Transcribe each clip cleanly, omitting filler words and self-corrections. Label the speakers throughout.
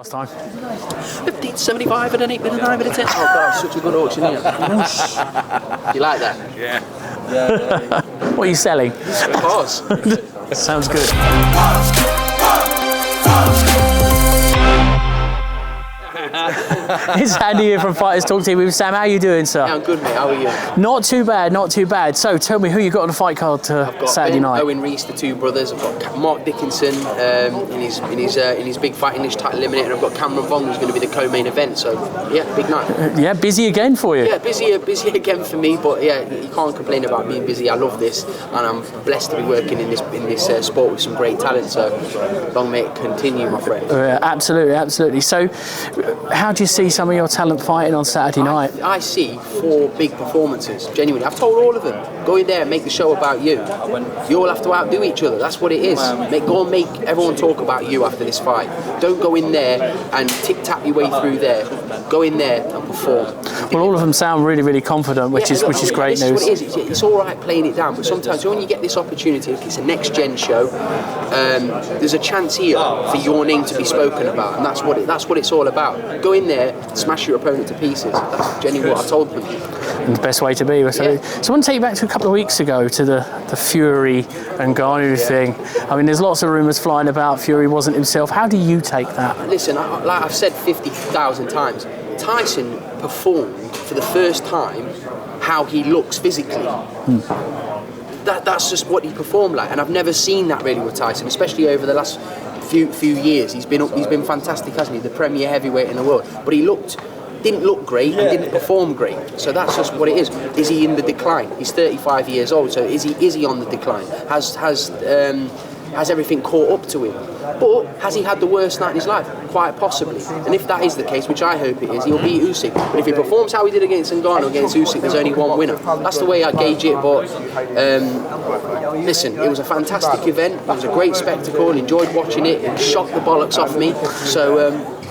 Speaker 1: Last time.
Speaker 2: 15.75 and an 8 minute 9 minute 10. Oh God, such a good auctioneer. You like that?
Speaker 1: Yeah. What are you selling?
Speaker 2: Of course.
Speaker 1: Sounds good. It's Andy here from Fighters Talk TV with Sam. How are you doing, sir?
Speaker 2: Yeah, I'm good, mate. How are you?
Speaker 1: Not too bad, not too bad. So tell me who you got on the fight card Saturday night.
Speaker 2: Owen Reese, the two brothers. I've got Mark Dickinson in his big fight English title eliminator, and I've got Vong, who's going to be the co-main event. So yeah, big night.
Speaker 1: Yeah, busy again for you.
Speaker 2: Yeah, busy again for me. But yeah, you can't complain about being busy. I love this, and I'm blessed to be working in this sport with some great talent. So long may it continue, my friend.
Speaker 1: Absolutely, absolutely. So, how do you see some of your talent fighting on Saturday night?
Speaker 2: I see 4 big performances, genuinely. I've told all of them, go in there and make the show about you. You all have to outdo each other, that's what it is. Go and make everyone talk about you after this fight. Don't go in there and tic-tac your way through there. Go in there and perform.
Speaker 1: Well, all of them sound really, really confident, which is great news.
Speaker 2: What it is. It's all right playing it down, but sometimes when you get this opportunity, it's a NextGen show, there's a chance here for your name to be spoken about, and that's what it's all about. Go in there, smash your opponent to pieces. That's genuinely what I told them.
Speaker 1: And the best way to be. Yeah. So I want to take you back to a couple of weeks ago to the Fury and Ngannou thing. I mean, there's lots of rumours flying about Fury wasn't himself. How do you take that?
Speaker 2: Listen, like I've said 50,000 times, Tyson performed for the first time how he looks physically. That's just what he performed like, and I've never seen that really with Tyson, especially over the last few years. He's been fantastic, hasn't he? The premier heavyweight in the world, but he didn't look great and didn't perform great. So that's just what it is. Is he in the decline? He's 35 years old, so is he on the decline? Has everything caught up to him? But has he had the worst night in his life? Quite possibly. And if that is the case, which I hope it is, he'll beat Usyk. But if he performs how he did against Ngannou against Usyk, there's only one winner. That's the way I gauge it. But listen, it was a fantastic event. It was a great spectacle. Enjoyed watching it. It shocked the bollocks off me. So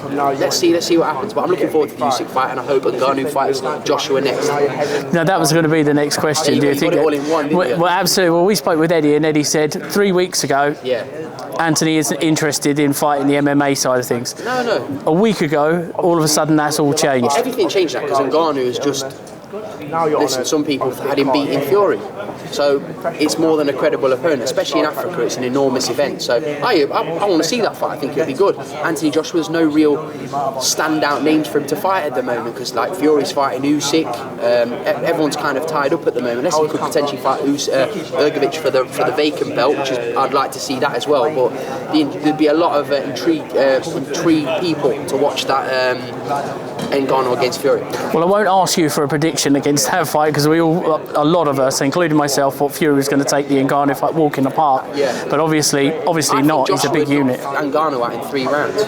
Speaker 2: let's see what happens. But I'm looking forward to the Usyk fight, and I hope Ngannou fights Joshua next.
Speaker 1: Now that was going to be the next question. Do you think?
Speaker 2: Got it all in one, didn't you?
Speaker 1: Well, absolutely. Well, we spoke with Eddie, and Eddie said 3 weeks ago.
Speaker 2: Yeah.
Speaker 1: Anthony isn't interested in fighting the MMA side of things.
Speaker 2: No.
Speaker 1: A week ago, all of a sudden, that's all changed.
Speaker 2: Everything changed now because Ngannou is just. Listen, some people had him beating Fury, so it's more than a credible opponent, especially in Africa. It's an enormous event, so I want to see that fight. I think it'll be good. Anthony Joshua's no real standout names for him to fight at the moment, because like Fury's fighting Usyk, everyone's kind of tied up at the moment, unless he could potentially fight Ergovic for the vacant belt, which is, I'd like to see that as well. But there'd be a lot of intrigued people to watch that Ngannou against Fury.
Speaker 1: Well, I won't ask you for a prediction against that fight, because a lot of us, including myself, thought Fury was going to take the Ngannou fight walk in the park. Yeah. But obviously not. He's a big unit.
Speaker 2: Ngannou out in 3 rounds.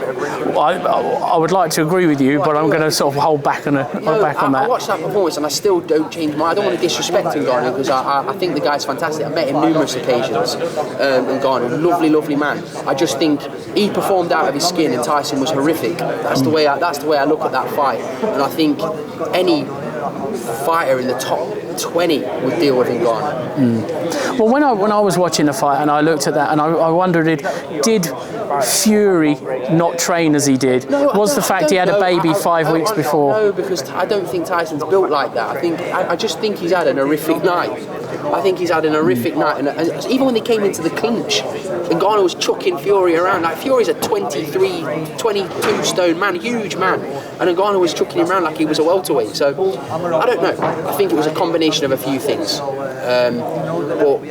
Speaker 1: I would like to agree with you, but I'm going to sort of hold back on that.
Speaker 2: I watched that performance and I still don't change my. I don't want to disrespect Ngannou, because I think the guy's fantastic. I met him numerous occasions. Ngannou, lovely man. I just think he performed out of his skin, and Tyson was horrific. That's the way I look at that fight, and I think any fighter in the top 20 would deal with Ngannou.
Speaker 1: Well, when I was watching the fight and I looked at that, and I wondered, did Fury not train as he did? Was the fact he had a baby 5 weeks before?
Speaker 2: No, because I don't think Tyson's built like that. I just think he's had an horrific night. And even when they came into the clinch, Ngannou was chucking Fury around. Like, Fury's a 23, 22 stone man, huge man, and Ngannou was chucking him around like he was a welterweight. So I don't know. I think it was a combination of a few things. But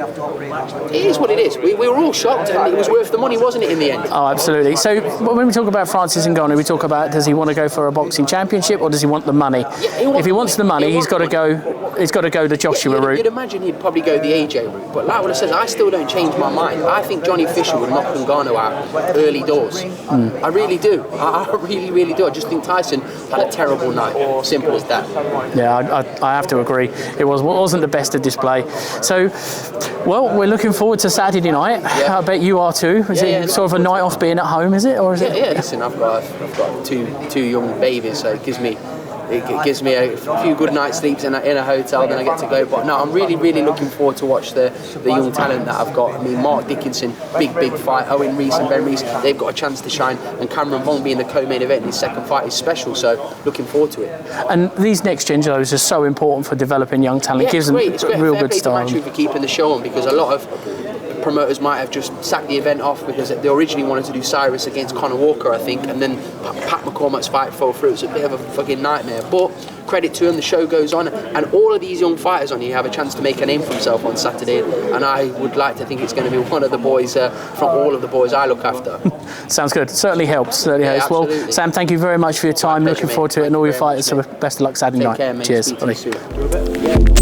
Speaker 2: it is what it is. We were all shocked, and it was worth the money, wasn't it, in the end?
Speaker 1: Oh, absolutely. So when we talk about Francis Ngannou, we talk about, does he want to go for a boxing championship, or does he want the money? Yeah, if he wants the money, he's got to go the Joshua route.
Speaker 2: You'd imagine he'd probably go the AJ route, but like what I said, I still don't change my mind. I think Johnny Fisher would knock Ngannou out early doors. I really do. I really do. I just think Tyson had a terrible night. Simple as that.
Speaker 1: Yeah, I have to agree. It wasn't the best of display. So, well, we're looking forward to Saturday night. Yeah. I bet you are too. Is it sort of a night off being at home, is it? Or is it?
Speaker 2: Yeah, listen, I've got two young babies, so it gives me it gives me a few good night's sleeps in a hotel, then I get to go. But no, I'm really looking forward to watch the young talent that I've got. I mean, Mark Dickinson, big fight. Owen Reese and Ben Reese, they've got a chance to shine. And Cameron Vong being the co-main event in his second fight is special. So looking forward to it.
Speaker 1: And these NextGen shows are so important for developing young talent.
Speaker 2: Yeah,
Speaker 1: Gives them
Speaker 2: it's great.
Speaker 1: real
Speaker 2: Fair
Speaker 1: good
Speaker 2: play to
Speaker 1: style.
Speaker 2: Matchroom for keeping the show on, because a lot of promoters might have just sacked the event off because they originally wanted to do Cyrus against Conor Walker, I think, and then Pat McCormack's fight fell through. It's a bit of a fucking nightmare. But credit to him, the show goes on, and all of these young fighters on here have a chance to make a name for himself on Saturday. And I would like to think it's going to be one of the boys from all of the boys I look after.
Speaker 1: Sounds good. Certainly helps. Certainly helps.
Speaker 2: Absolutely.
Speaker 1: Well, Sam, thank you very much for your time.
Speaker 2: My pleasure,
Speaker 1: Looking forward to it, and all your fighters. So best of luck Saturday night.
Speaker 2: Care, mate.
Speaker 1: Cheers.
Speaker 2: Speak to you soon.